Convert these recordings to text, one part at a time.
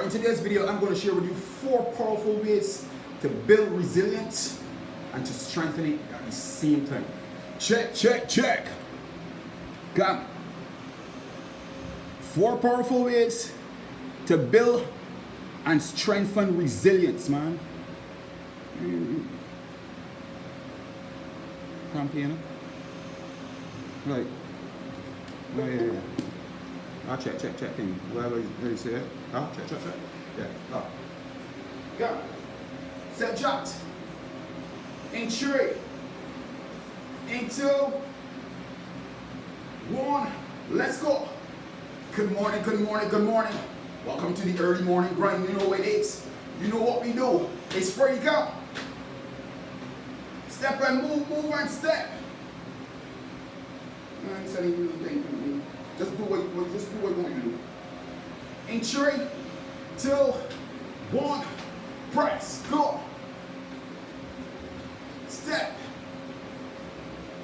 Alright, in today's video, I'm going to share with you 4 powerful ways to build resilience and to strengthen it at the same time. Check, check, check. Come. 4 powerful ways to build and strengthen resilience, man. Campaigner. Right. Oh, yeah. I'll check. Whatever you say. Oh, check. Yeah. Oh. Go. Set shot. In 3. In 2. 1. Let's go. Good morning. Welcome to the early morning grind. You know what it is. You know what we do. It's free. Go. Step and move and step. I ain't telling you the thing. Just do what you want to do. In 3, 2, 1, press, go. Step.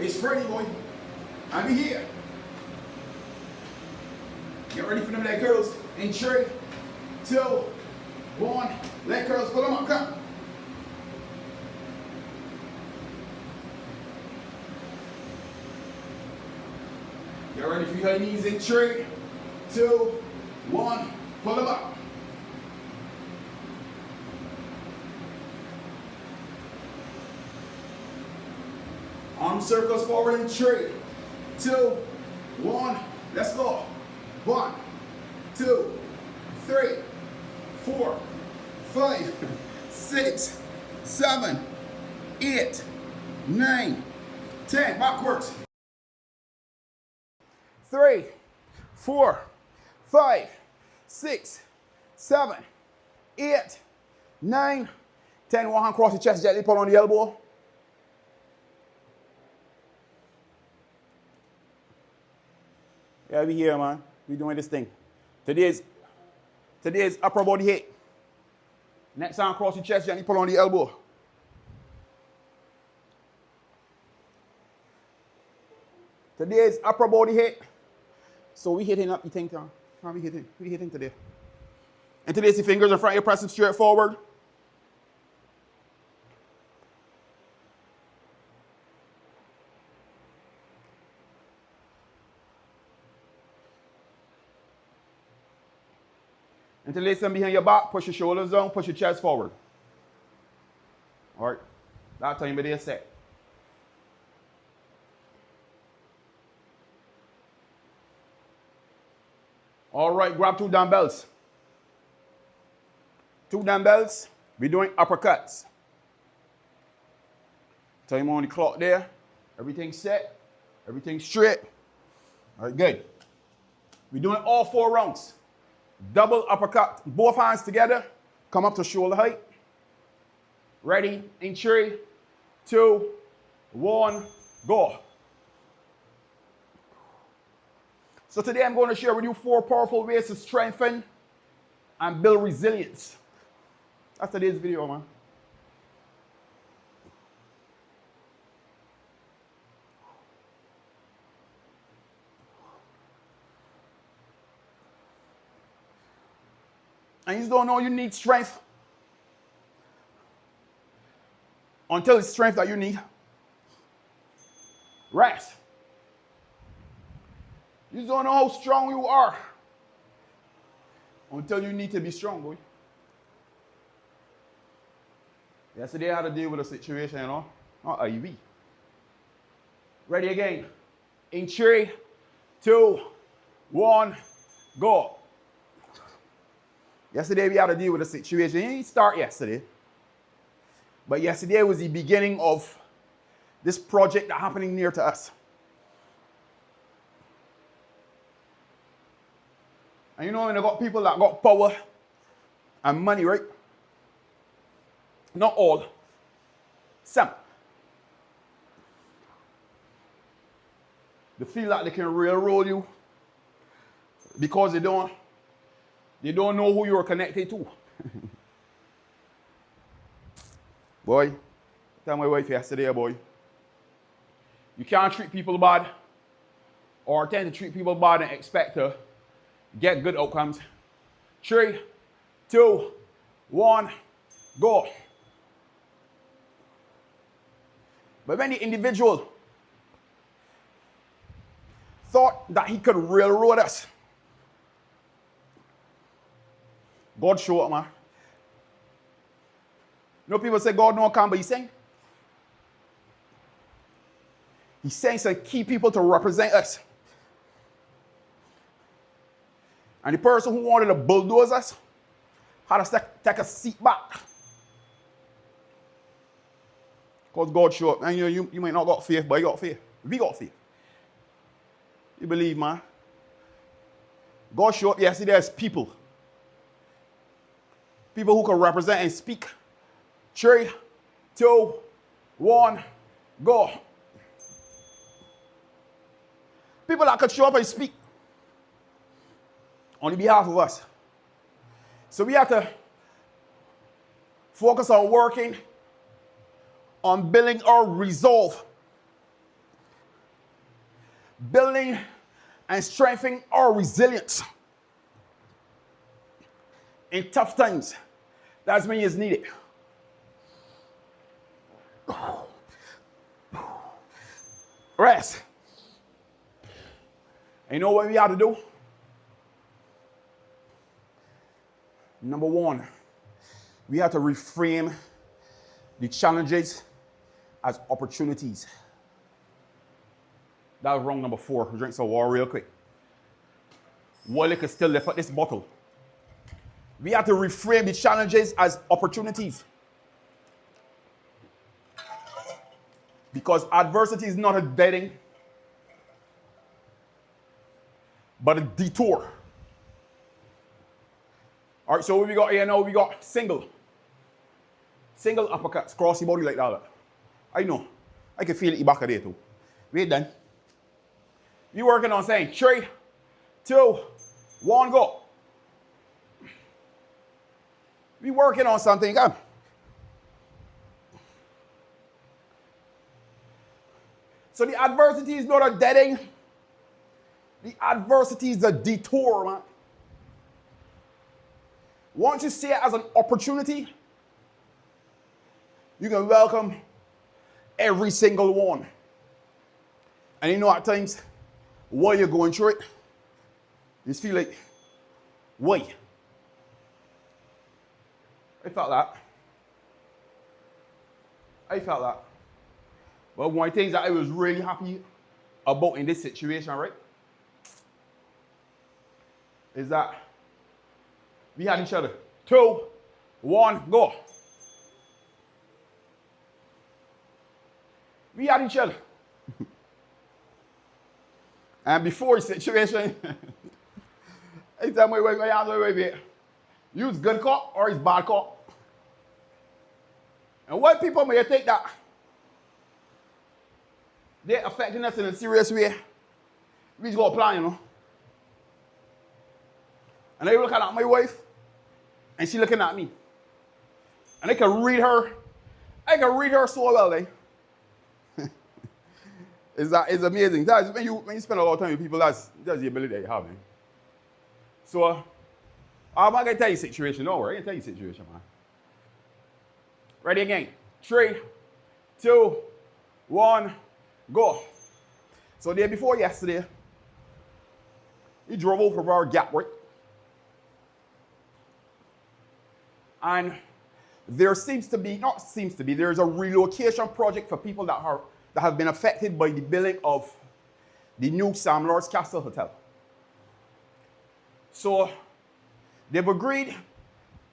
It's free, boy. I'll be here. Get ready for them leg curls. In 3, 2, 1, leg curls, pull them up, come. Get ready for your knees in 3, 2, 1, pull them up. Arm circles forward in 3, 2, 1, let's go. 1, 2, 3, 4, 5, 6, 7, 8, 9, 10, backwards. 3, 4, 5, 6, 7, 8, 9, 10. One hand cross the chest, gently pull on the elbow. Yeah, we here, man. We doing this thing. Today's upper body hit. Next hand cross the chest, gently pull on the elbow. Today's upper body hit. So we hitting up, you think, how we hitting? We hitting today. And today's the fingers in front, you're pressing straight forward. And today's them behind your back, push your shoulders down, push your chest forward. All right, that time you be set. All right, grab 2 dumbbells. 2 dumbbells, we're doing uppercuts. Time on the clock there. Everything set, everything straight. All right, good. We're doing all 4 rounds. Double uppercut, both hands together. Come up to shoulder height. Ready, in 3, 2, 1, go. So today I'm going to share with you 4 powerful ways to strengthen and build resilience. That's today's video, man. And you don't know you need strength until it's strength that you need. Rest. You don't know how strong you are until you need to be strong, boy. Yesterday I had to deal with a situation, you know, not IV. Ready again. In 3, 2, 1, go. Yesterday we had to deal with a situation. It didn't start yesterday. But yesterday was the beginning of this project that happening near to us. And you know when you got people that got power and money, right? Not all. Some. They feel like they can railroad you because they don't know who you're connected to. Boy, tell my wife yesterday, boy. You can't treat people bad or tend to treat people bad and expect to get good outcomes. 3, 2, 1, go. But when the individual thought that he could railroad us, God showed up, man. You know, people say God don't come, but He's saying. He's saying some key people to represent us. And the person who wanted to bulldoze us had to take a seat back. Because God showed up. And you might not got faith, but you got faith. We got faith. You believe, man? God showed up yesterday as people. People who can represent and speak. 3, 2, 1, go. People that could show up and speak on behalf of us. So we have to focus on working on building our resolve, building and strengthening our resilience in tough times. That's when it's needed. Rest. And you know what we have to do? Number 1, we have to reframe the challenges as opportunities. That was wrong, number 4. Drink some water real quick. While it can still lift up this bottle. We have to reframe the challenges as opportunities. Because adversity is not a dead end, but a detour. All right, so what we got here now, we got single uppercuts, cross your body like that. I know. I can feel it in the back of there too. Wait then. We working on saying 3, 2, 1, go. We working on something. Come. So the adversity is not a dead end. The adversity is a detour, man. Once you see it as an opportunity, you can welcome every single one. And you know, at times, while you're going through it, you just feel like, why? I felt that. But one of the things that I was really happy about in this situation, right, is that we had each other. 2, 1, go. We had each other. And before the situation, I tell my wife, wait. You's good cop or is bad cop? And what people may think that they're affecting us in a serious way, we just got a plan, you know. And I looking at my wife, and she looking at me. And I can read her. I can read her so well, eh? It's amazing. That's when you spend a lot of time with people, that's the ability that you have, man. So, I'm not going to tell you the situation. Don't worry, I'm going to tell you the situation, man. Ready again. 3, 2, 1, go. So, the day before yesterday, he drove over our gap, right? And there's a relocation project for people that have been affected by the building of the new Sam Lord's Castle Hotel. So they've agreed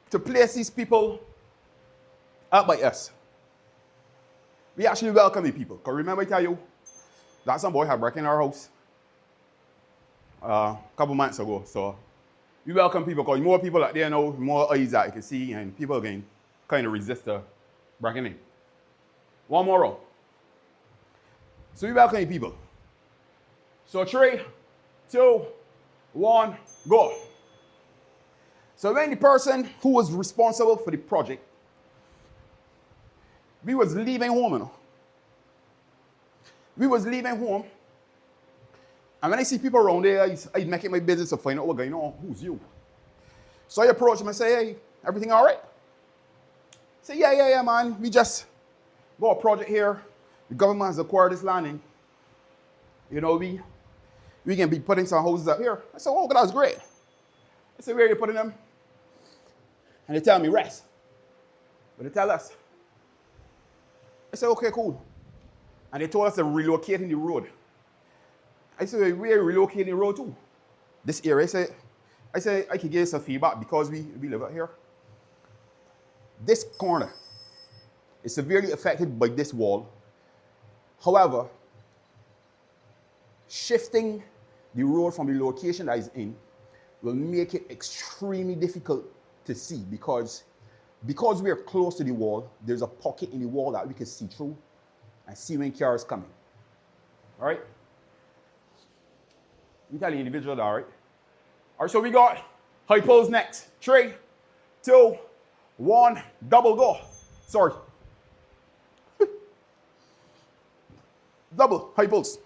to place these people up by us. We actually welcome the people. Because remember I tell you that some boy had broken our house a couple months ago. So we welcome people because more people out there now, more eyes that you can see, and people can kind of resist the breaking in. One more round. So we welcome the people. So 3, 2, 1, go. So when the person who was responsible for the project, we was leaving home, you know. We was leaving home. And when I see people around there, I make it my business to find out what's going on. Who's you? So I approach him and say, hey, Everything all right? Say, yeah, man. We just got a project here. The government has acquired this landing. You know, we can be putting some houses up here. I said, oh, that's great. I said, where are you putting them? And they tell me, rest. But they tell us. I said, okay, cool. And they told us to relocate in the road. I said, we're relocating the road too. This area, I said, I can give you some feedback because we live out here. This corner is severely affected by this wall. However, shifting the road from the location that is in will make it extremely difficult to see because we are close to the wall, there's a pocket in the wall that we can see through and see when cars coming. All right? You tell the individual that, all right? All right, so we got high pulls next. 3, 2, 1, double go. Sorry. Double high pulls.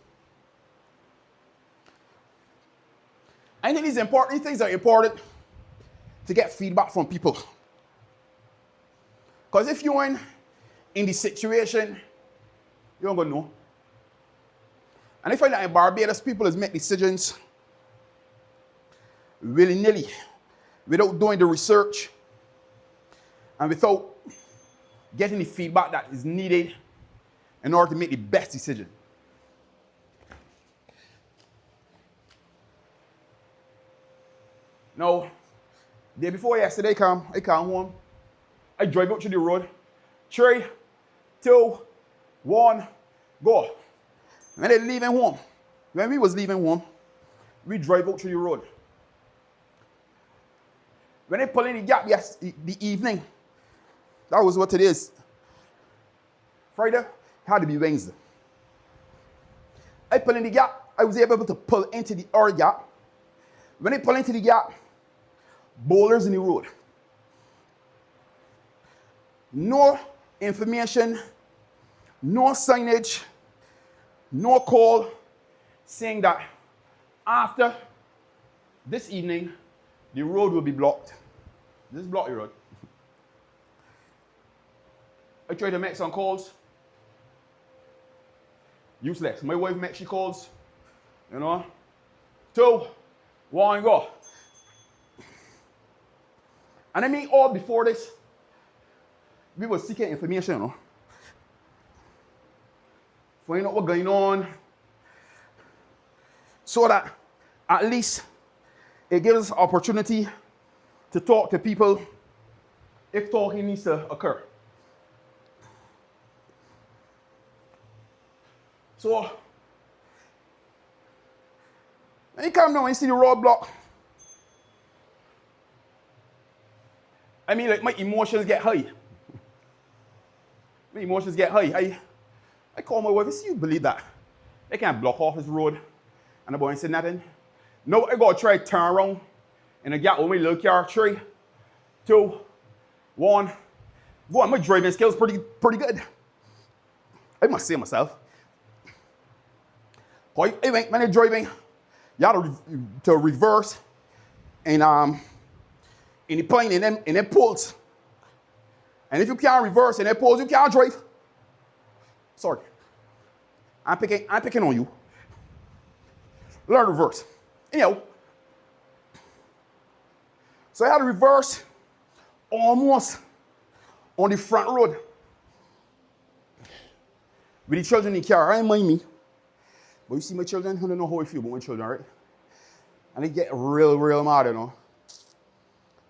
I think these things are important to get feedback from people. Because if you're in the situation, you don't gonna know. And I find that in Barbados, people just make decisions willy-nilly, without doing the research, and without getting the feedback that is needed in order to make the best decision. Now, day before yesterday, I come home. I drive out to the road. 3, 2, 1, go. When they leaving home, when we was leaving home, we drive out to the road. When they pull in the gap the evening, that was what it is. Friday, it had to be Wednesday. I pull in the gap, I was able to pull into the other gap. When they pull into the gap, boulders in the road. No information, no signage, no call saying that after this evening, the road will be blocked. This is blocked road. I tried to make some calls. Useless. My wife makes she calls. You know. 2, 1, go. And I mean, all before this, we were seeking information, you know. Find out what's going on. So that at least it gives us opportunity to talk to people if talking needs to occur. So, when you come down and you see the roadblock, I mean, like, my emotions get high. My emotions get high. I call my wife, I see, you believe that? They can't block off this road. And the boy ain't said nothing. No, I gotta try to turn around in a gap with my little car. 3, 2, 1. Boy, my driving skills pretty good. I must say myself. When you're driving, you have to reverse and in the plane and then pulls. And if you can't reverse and then pulls, you can't drive. Sorry. I'm picking on you. Learn reverse. Anyhow. So I had to reverse almost on the front road. With the children in the car, I ain't mind me. But you see my children, I don't know how I feel about my children, right? And they get real mad, you know.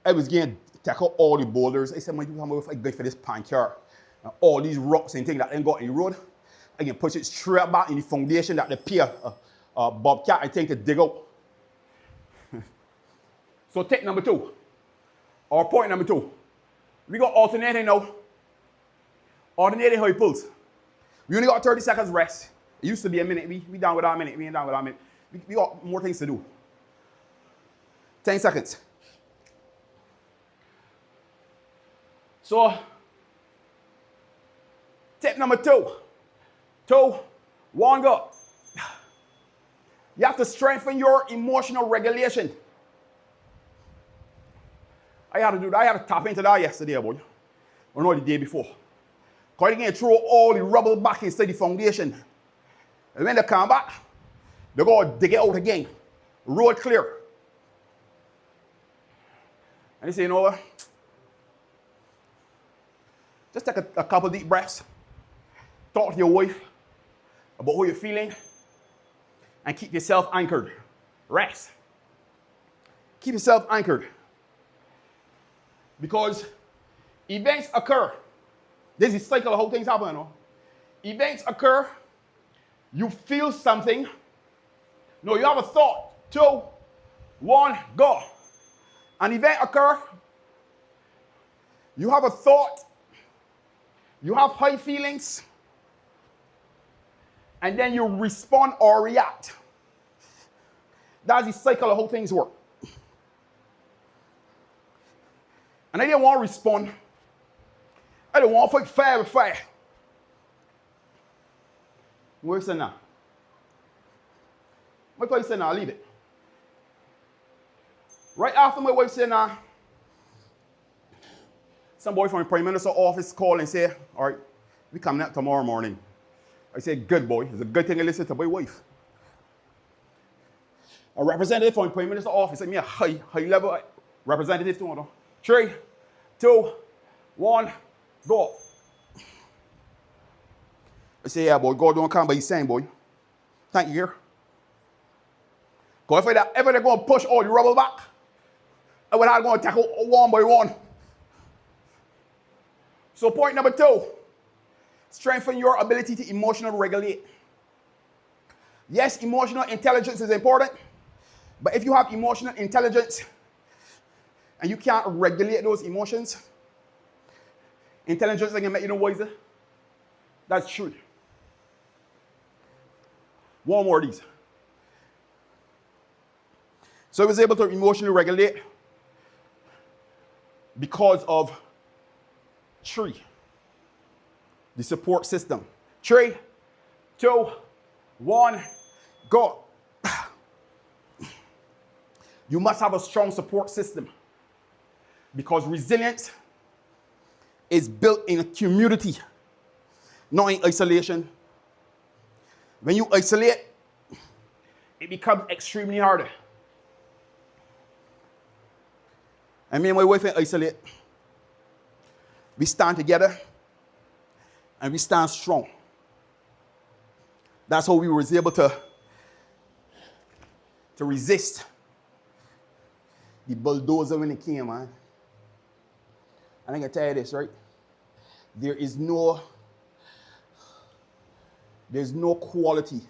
I was getting take out all the boulders. I said, my people, if I go for this pan car, and all these rocks and things that ain't got in the road, I can push it straight back in the foundation that the pier, bobcat, I think, to dig out. So tip number 2, or point number 2. We got alternating now. Alternating high pulls. We only got 30 seconds rest. It used to be a minute. We down with our minute. We ain't down with our minute. We got more things to do. 10 seconds. So, tip number 2. 2, 1, go. You have to strengthen your emotional regulation. I had to do that. I had to tap into that yesterday, boy. Or no, the day before. Because they can throw all the rubble back inside the foundation. And when they come back, they go dig it out again. Road clear. And they say, you know what? Just take a couple deep breaths. Talk to your wife about how you're feeling. And keep yourself anchored. Rest. Keep yourself anchored. Because events occur. There's a cycle of how things happen. No? Events occur. You feel something. No, you have a thought. 2, 1, go. An event occur. You have a thought. You have high feelings. And then you respond or react. That's the cycle of how things work. And I didn't want to respond. I didn't want to fight fire with fire. What you say now? My wife said, now leave it. Right after my wife said, now, some boy from the Prime Minister's office called and said, all right, we coming out tomorrow morning. I said, good boy. It's a good thing I listen to my wife. A representative from the Prime Minister's office sent me a high level representative to him. 3, 2, 1, go. I say, yeah, boy, God don't come by his saying, boy. Thank you, here. Because if they're going to push all the rubble back, I would have going to tackle one by one. So point number 2, strengthen your ability to emotionally regulate. Yes, emotional intelligence is important, but if you have emotional intelligence and you can't regulate those emotions, intelligence can make you no wiser. That's true. One more of these. So I was able to emotionally regulate because of 3. The support system. 3, 2, 1, go. You must have a strong support system because resilience is built in a community, not in isolation. When you isolate, it becomes extremely harder. And me and my wife isolate. We stand together and we stand strong. That's how we were able to resist the bulldozer when it came, man. And I can tell you this, right? There's no quality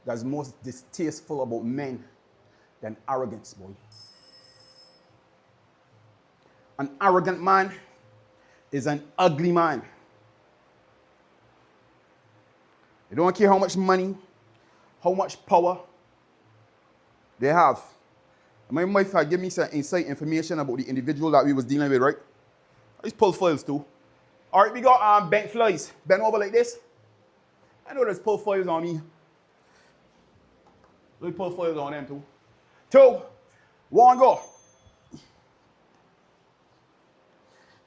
that's most distasteful about men than arrogance, boy. An arrogant man is an ugly man. They don't care how much money, how much power they have. My wife had given me some inside information about the individual that we was dealing with, right? I just pulled files too. All right, we got bent flies. Bent over like this. I know there's pull files on me. Let me pull files on them too. 2, 1, go.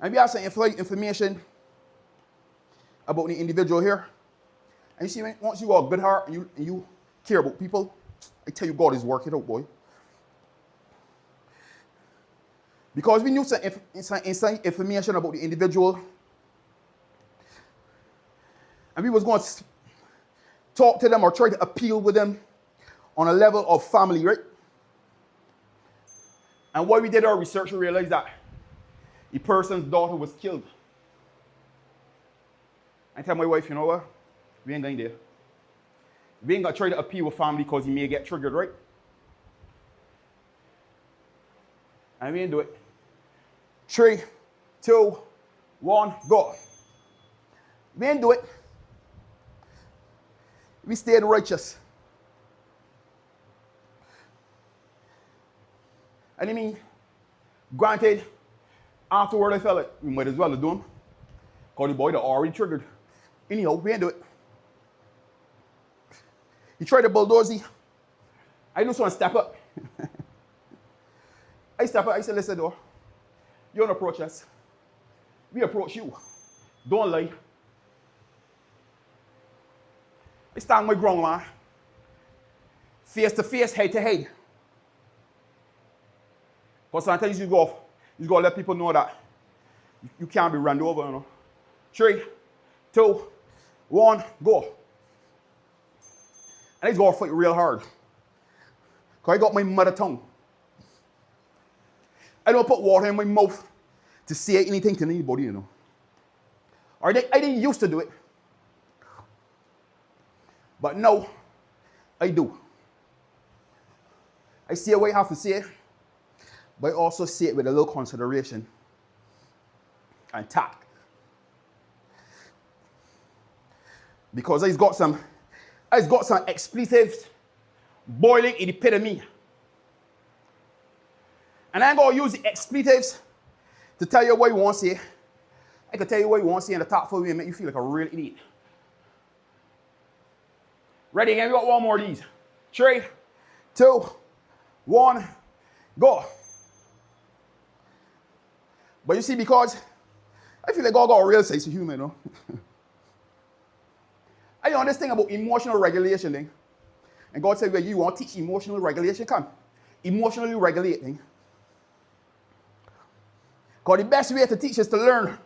And we have some information about the individual here. And you see, once you got a good heart and you care about people, I tell you, God is working out, boy. Because we knew some inside information about the individual, and we was going to talk to them or try to appeal with them on a level of family, right? And while we did our research, we realized that the person's daughter was killed. I tell my wife, you know what? We ain't going there. We ain't going to try to appeal with family because he may get triggered, right? And we ain't do it. 3, 2, 1, go. We ain't do it. We stayed righteous. And I mean, granted, afterward I felt like we might as well have done him. Because the boy that already triggered. Anyhow, we ain't do it. He tried to bulldoze. I just want to step up. I step up. I said, listen, though. You don't approach us. We approach you. Don't lie. I stand my ground, man. Face to face, head to head. Because sometimes you got to let people know that you can't be run over, you know. 3, 2, 1, go. And he's going to fight real hard. Because I got my mother tongue. I don't put water in my mouth to say anything to anybody, you know. Or I didn't used to do it. But now, I do. I say what I have to say, but I also say it with a little consideration and tact. Because I've got some expletives boiling in the pit of me. And I ain't going to use the expletives to tell you what you want to say. I can tell you what you want to say in the top for you and make you feel like a real idiot. Ready again? We got one more of these. 3, 2, 1, go. But you see, because I feel like God got a real sense of humor, you know. I know this thing about emotional regulation thing. And God said, well, you want to teach emotional regulation? Come. Emotionally regulating. Because the best way to teach is to learn.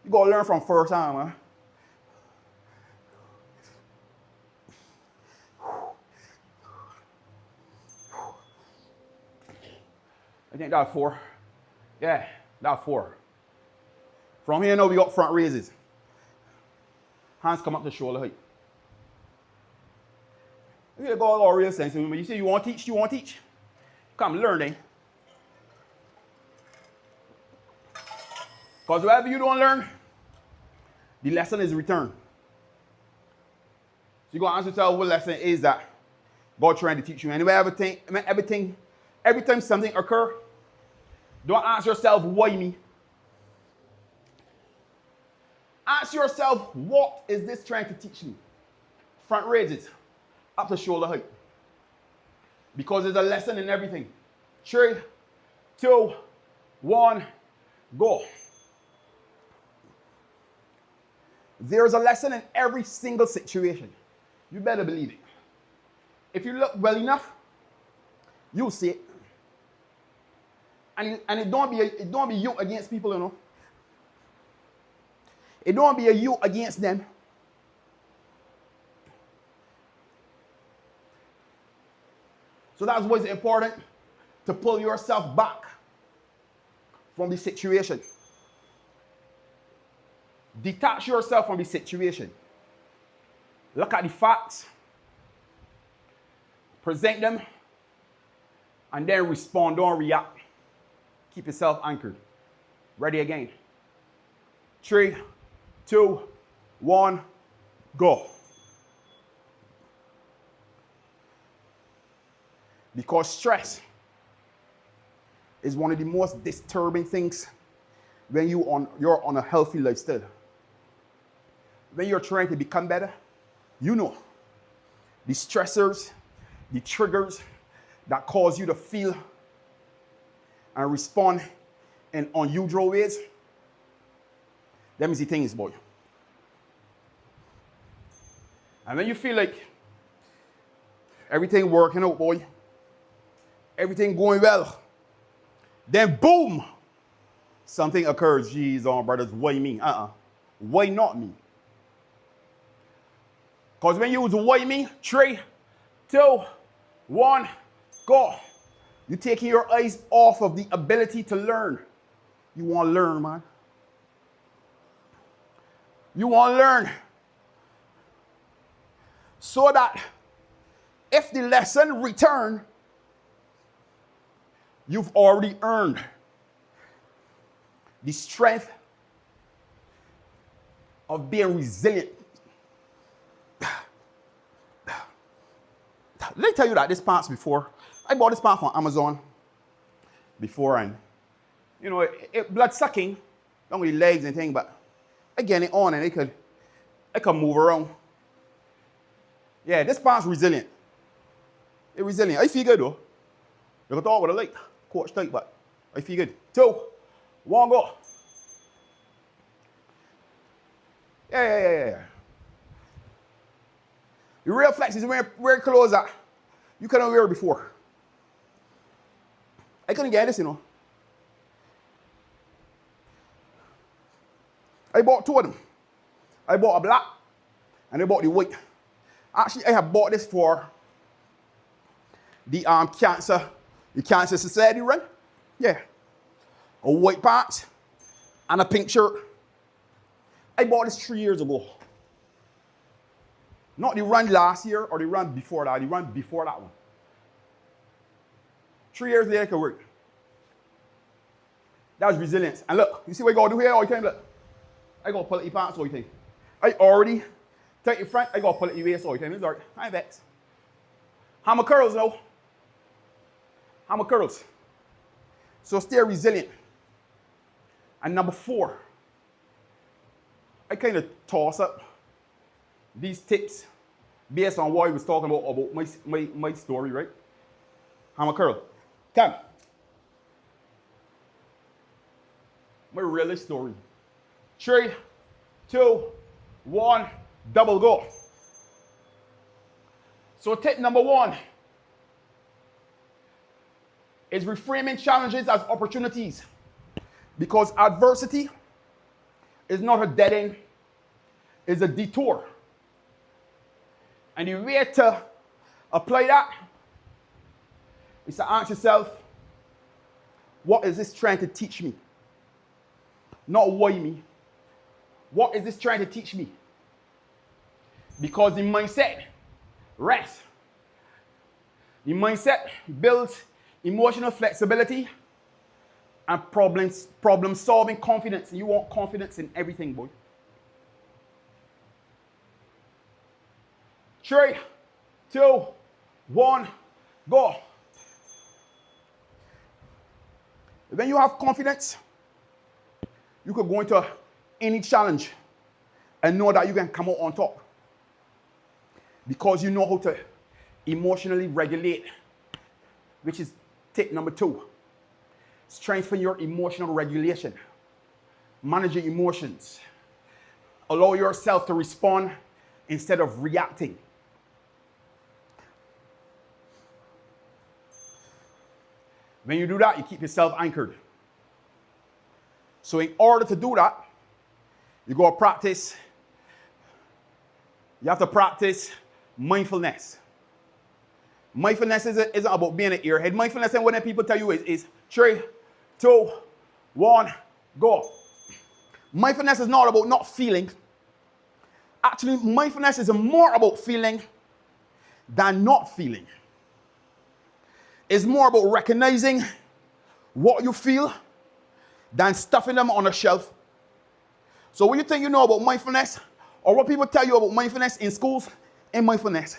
You got to learn from first hand, man. I think that's 4. Yeah, that's 4. From here now, we got front raises. Hands come up to shoulder height. You got all real sense. When you say you want to teach, you want to teach. Come learn then. Because whatever you don't learn, the lesson is returned. So you're going to ask yourself what lesson is that God trying to teach you. Anyway, every time something occurs, don't ask yourself, why me? Ask yourself, what is this trying to teach me? Front raises, up to shoulder height. Because there's a lesson in everything. 3, 2, 1, go. There's a lesson in every single situation. You better believe it. If you look well enough, you'll see it. And it don't be you against people, you know. It don't be a you against them. So that's why it's important to pull yourself back from the situation. Detach yourself from the situation. Look at the facts. Present them. And then respond, don't react. Keep yourself anchored. Ready again. 3, 2, 1, go. Because stress is one of the most disturbing things when you're on a healthy lifestyle. When you're trying to become better, you know the stressors, the triggers that cause you to feel and respond in unusual ways. Let me see things, boy. And when you feel like everything working out, boy, everything going well, then boom, something occurs. Jeez, brothers, why me? Why not me? Because when you use why me, 3, 2, 1, go. You're taking your eyes off of the ability to learn. You want to learn, man. You want to learn. So that if the lesson return, you've already earned the strength of being resilient. Let me tell you that this pants before. I bought this pants on Amazon before, and you know, it blood sucking, not with the legs and thing, but I get it on and I could move around. Yeah, this pants resilient. It's resilient. I feel good though. You can talk what I like. Coach tight, but I feel good. 2, 1, go. Yeah. The real flex is wear clothes that you couldn't wear before. I couldn't get this, you know. I bought 2 of them. I bought a black and I bought the white. Actually, I have bought this for the cancer society run. Yeah. A white pants and a pink shirt. I bought this 3 years ago. Not the run last year or the run before that, the run before that one. 3 years later, I could work. That was resilience. And look, you see what I gotta do here all the time? Look, I gotta pull it your pants all the time. I already take your front, I gotta pull it your waist all the time. It's alright, I ain't vexed. Hammer curls now. Hammer curls. So stay resilient. And number 4, I kind of toss up these tips based on what I was talking about my story, right? Hammer curl. Come. My real story. 3, 2, 1, double go. So tip number 1 is reframing challenges as opportunities, because adversity is not a dead end, it's a detour. And the way to apply that is to ask yourself, what is this trying to teach me? Not why me. What is this trying to teach me? Because the mindset rests. The mindset builds emotional flexibility and problem solving confidence. You want confidence in everything, boy. 3, 2, 1, go. When you have confidence, you could go into any challenge and know that you can come out on top, because you know how to emotionally regulate, which is tip number 2. Strengthen your emotional regulation. Manage your emotions. Allow yourself to respond instead of reacting. When you do that, you keep yourself anchored. So in order to do that, you go practice. You have to practice mindfulness. Mindfulness isn't about being an airhead. Mindfulness, and when people tell you is 3, 2, 1, go. Mindfulness is not about not feeling. Actually, mindfulness is more about feeling than not feeling. It's more about recognizing what you feel than stuffing them on a shelf. So when you think you know about mindfulness, or what people tell you about mindfulness in schools, in mindfulness,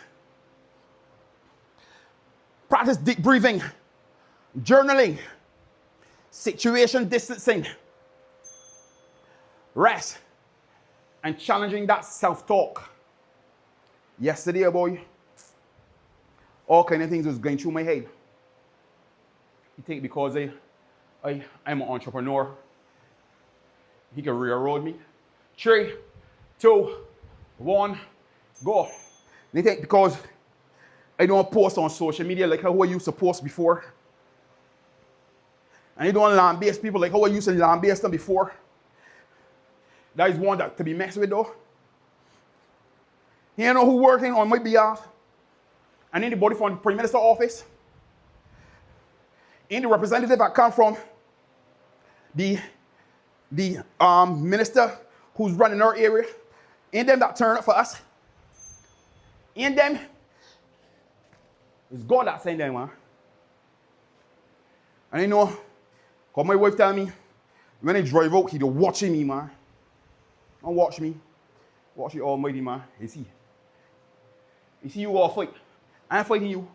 practice deep breathing, journaling, situation distancing, rest, and challenging that self-talk. Yesterday, boy, all kind of things was going through my head. You think because I'm an entrepreneur, he can railroad me? 3, 2, 1, go. They think because I don't post on social media like how I used to post before, and you don't land-based people like how I used to land-base them before, that is one that to be messed with though. You know who working on my behalf? And anybody from the Prime Minister's office? Any representative that come from the minister who's running our area? In them that turn up for us? In them? It's God that sent them, man. And you know, because my wife tell me, when I drive out, he do watching me, man. Don't watch me. Watch the Almighty, man. You see you all fight. I ain't fighting you.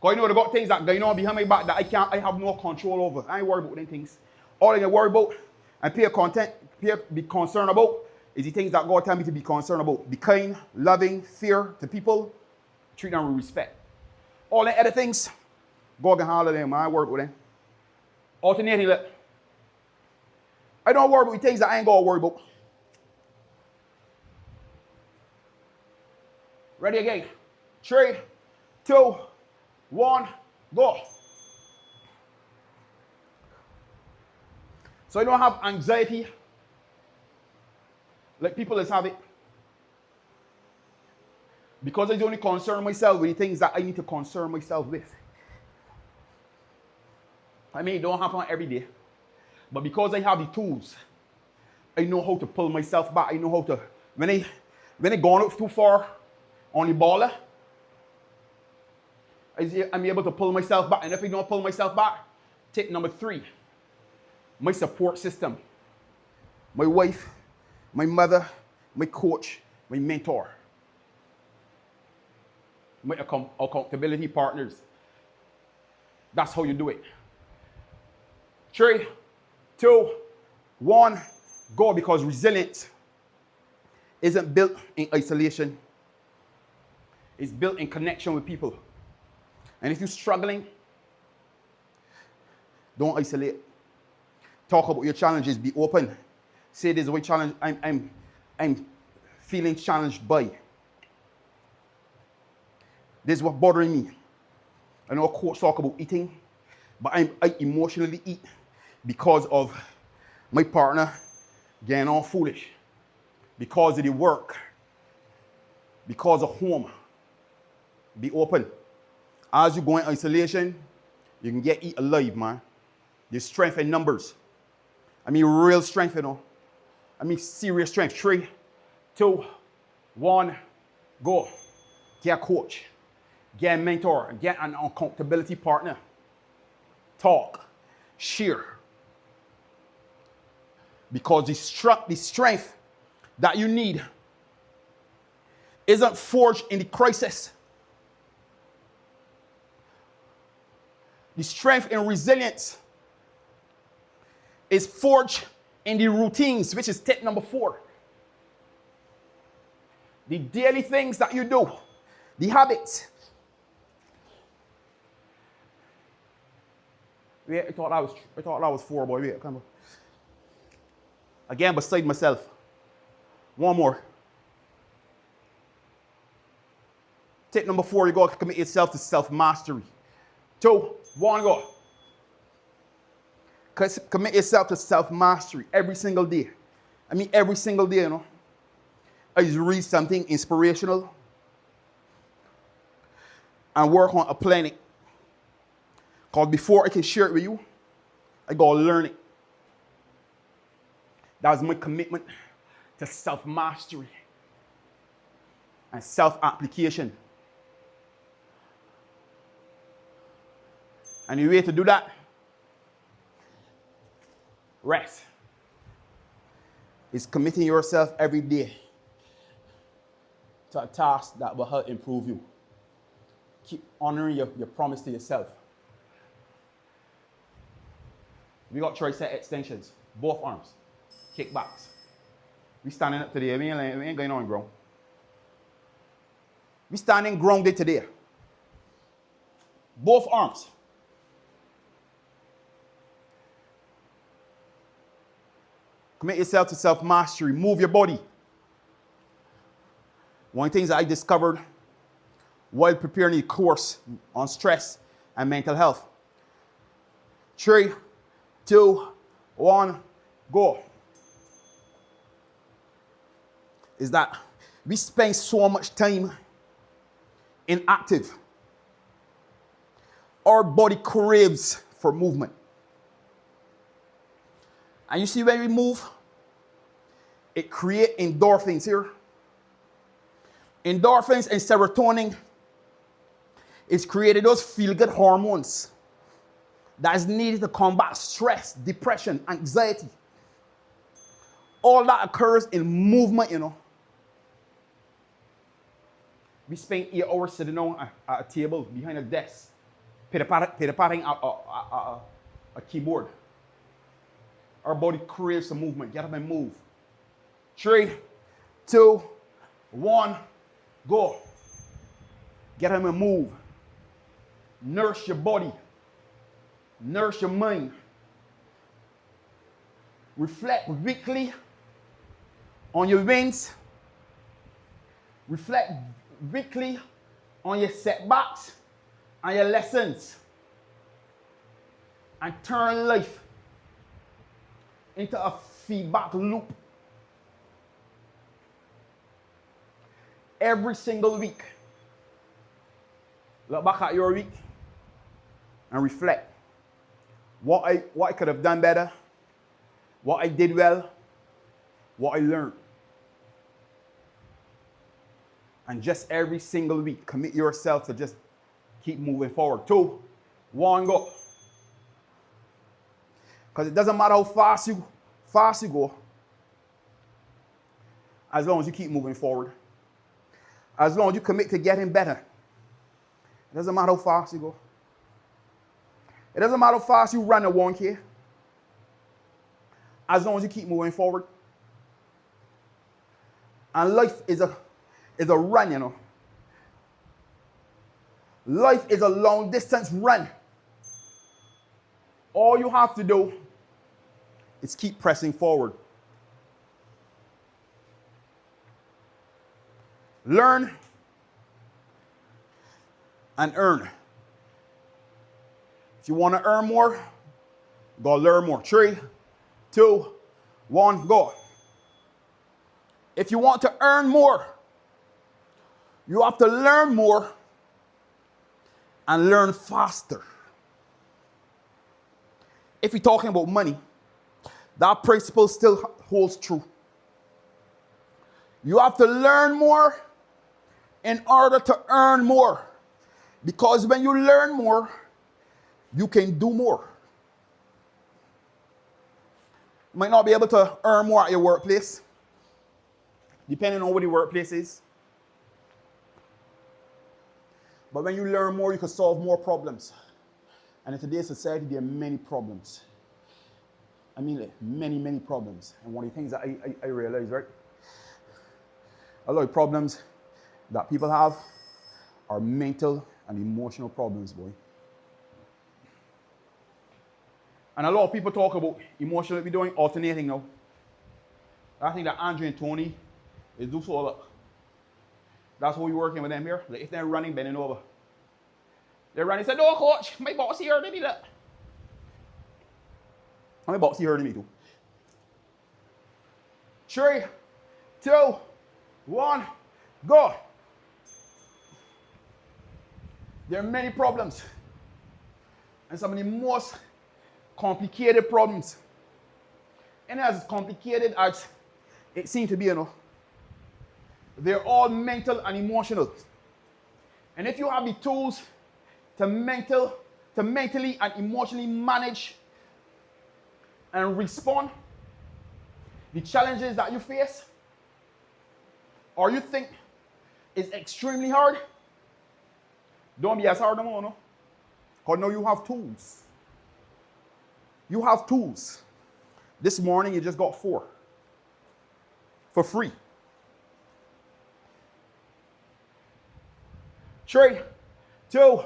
Because you know, they got things that going on behind my back that I have no control over. I ain't worried about them things. All I can worry about and be concerned about is the things that God tell me to be concerned about. Be kind, loving, fair to people, treat them with respect. All the other things, God can handle them, man. I work with them. Alternating leg. I don't worry about things that I ain't gonna worry about. Ready again. 3, 2, 1, go. So I don't have anxiety like people is have it. Because I only concern myself with the things that I need to concern myself with. I mean, it don't happen every day. But because I have the tools, I know how to pull myself back. I know how to, when I gone out too far on the baller, I'm able to pull myself back. And if I don't pull myself back, tip number 3, my support system. My wife, my mother, my coach, my mentor. My accountability partners. That's how you do it. 3, 2, 1, go. Because resilience isn't built in isolation. It's built in connection with people. And if you're struggling, don't isolate. Talk about your challenges. Be open. Say this is what challenge I'm feeling challenged by. This is what's bothering me. I know a coach talk about eating, but I emotionally eat because of my partner getting all foolish, because of the work, because of home. Be open. As you go in isolation, you can get eat alive, man. There's strength in numbers. I mean real strength, you know. I mean serious strength. 3, 2, 1, go. Get a coach. Get a mentor. Get an accountability partner. Talk. Share. Because the strength that you need isn't forged in the crisis. The strength and resilience is forged in the routines, which is tip number 4. The daily things that you do, the habits. Wait, I thought that was 4, boy. Wait, come on. Again, beside myself. One more. Tip number 4, you got to commit yourself to self-mastery. 2, 1, go. Commit yourself to self-mastery every single day. I mean, every single day, you know. I just read something inspirational and work on applying it. Because before I can share it with you, I got to learn it. That's my commitment to self-mastery and self-application. And the way to do that, rest, is committing yourself every day to a task that will help improve you. Keep honoring your promise to yourself. We got tricep extensions, both arms, kickbacks. We standing up today, we ain't going on ground. We standing grounded today. Both arms. Commit yourself to self-mastery. Move your body. One of the things that I discovered while preparing the course on stress and mental health. 3, 2, 1, go. Is that we spend so much time inactive. Our body craves for movement. And you see when we move, it creates endorphins here. Endorphins and serotonin is created those feel-good hormones that is needed to combat stress, depression, anxiety. All that occurs in movement, you know. We spend 8 hours sitting down at a table behind a desk, pitter-patting a keyboard. Our body craves some movement. Get up and move. 3, 2, 1, go. Get up and move. Nourish your body. Nourish your mind. Reflect weekly on your wins. Reflect weekly on your setbacks and your lessons. And turn life into a feedback loop. Every single week, look back at your week and reflect. What I could have done better, what I did well, what I learned. And just every single week, commit yourself to just keep moving forward. 2, 1, go. Because it doesn't matter how fast you go, as long as you keep moving forward. As long as you commit to getting better. It doesn't matter how fast you go. It doesn't matter how fast you run a 1K. As long as you keep moving forward. And life is a run, you know. Life is a long distance run. All you have to do is keep pressing forward. Learn and earn. If you want to earn more, go learn more. 3, 2, 1, go. If you want to earn more, you have to learn more and learn faster. If you're talking about money, that principle still holds true. You have to learn more in order to earn more. Because when you learn more, you can do more. You might not be able to earn more at your workplace, depending on what the workplace is. But when you learn more, you can solve more problems. And in today's society, there are many problems. I mean, like, many problems. And one of the things that I realize, right? A lot of problems that people have are mental and emotional problems, boy. And a lot of people talk about emotional, we're doing alternating now. I think that Andre and Tony is do so a lot. That's how we're working with them here. Like if they're running, bending over. They're running, say, no, coach, my boss here, they did that. My boss here, me too. 3, 2, 1, go. There are many problems. And some of the most complicated problems. And as complicated as it seems to be, you know, they're all mental and emotional. And if you have the tools to mentally and emotionally manage and respond the challenges that you face, or you think is extremely hard, don't be as hard no more, no? Because now you have tools. You have tools. This morning you just got 4 for free. 3, 2,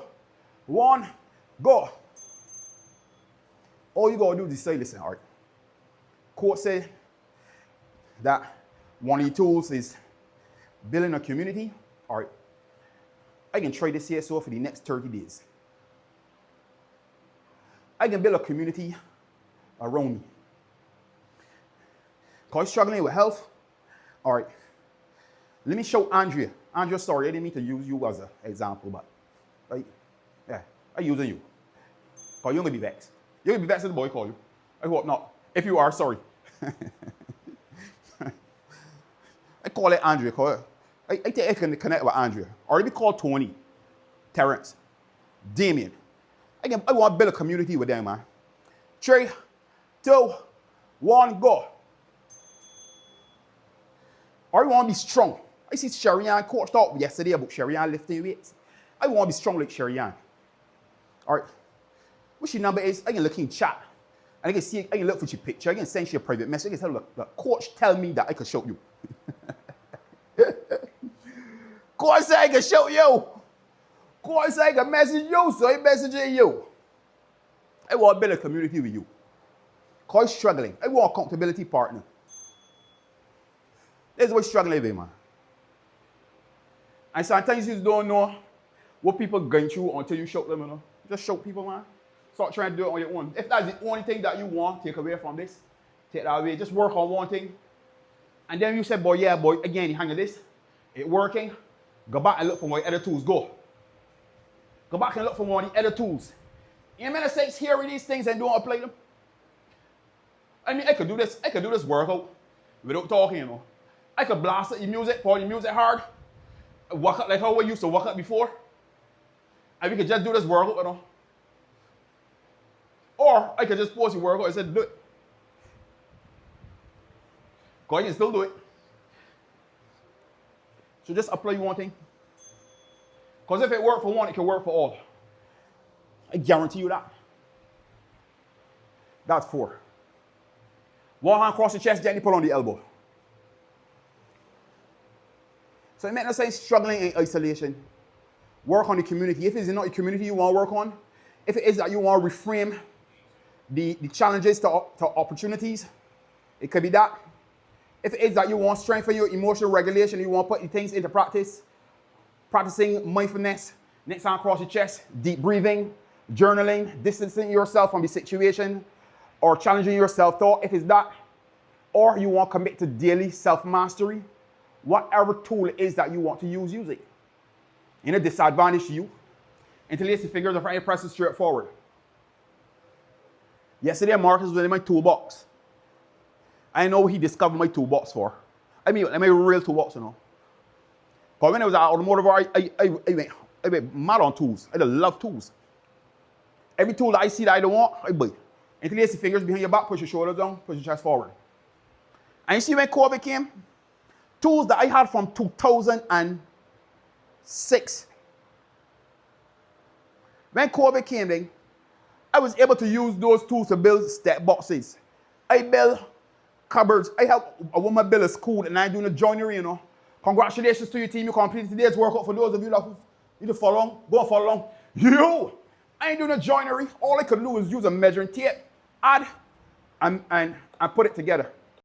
1, go. All you gotta do is say, listen, all right. Coach said that one of the tools is building a community. All right. I can trade this CSO for the next 30 days. I can build a community around me. Because I'm struggling with health. All right. Let me show Andrea. Andrea, sorry, I didn't mean to use you as an example, but right? Yeah, I'm using you. Because you're going to be vexed. You're going to be vexed if the boy call you. I hope not. If you are, sorry. I call it Andrea. I think I can connect with Andrea. Or maybe call Tony, Terrence, Damien. I want to build a community with them, man. 3, 2, 1, go. Or you want to be strong. I see Sherian coach talk yesterday about Sherian lifting weights. I want to be strong like Sherian. All right. What your number is, I can look in chat. And I can look for your picture. I can send you a private message. I can tell you, look, coach tell me that I can show you. Coach said I can show you. Coach said I can message you, so I messaging you. I want to build a community with you. Because he's struggling. I want accountability partner. This is what he's struggling with, man. And sometimes you don't know what people are going through until you show them, you know. Just show people, man. Start trying to do it on your own. If that's the only thing that you want, take away from this. Take that away. Just work on one thing. And then you say, boy, yeah, boy, again, you hang on this. It working. Go back and look for my other tools. Go. Go back and look for one of the other tools. You mean to say, hear these things and don't apply them? I mean, I could do this workout without talking, you know. I could blast the music, pour the music hard, walk up like how I used to walk up before. And we could just do this workout, you know. Or I could just pause the workout and say, do it. Because you can still do it. So just apply one thing. Because if it worked for one, it can work for all. I guarantee you that. That's 4. One hand across the chest, gently pull on the elbow. So it makes no sense struggling in isolation. Work on the community. If it's not the community you want to work on, if it is that you want to reframe the challenges to opportunities, it could be that. If it is that you want to strengthen your emotional regulation, you want to put the things into practice, practicing mindfulness, next hand across your chest, deep breathing, journaling, distancing yourself from the situation, or challenging your self-thought, if it's that, or you want to commit to daily self-mastery, whatever tool it is that you want to use it. In a disadvantage to you, interlace the fingers of your press it straight forward. Yesterday, Marcus was in my toolbox. I know he discovered my toolbox for. I mean, my real toolbox, you know. Because when I was at automotive, I went mad on tools. I love tools. Every tool that I see that I don't want, I buy. Interlace the fingers behind your back, push your shoulders down, push your chest forward. And you see when COVID came, tools that I had from 2006. When COVID came then, I was able to use those tools to build step boxes. I built cupboards. I helped a woman build a school and I'm doing a joinery, you know. Congratulations to your team. You completed today's workout. For those of you that need to follow along, go and follow along. You! I ain't doing a joinery. All I could do was use a measuring tape, add, and put it together.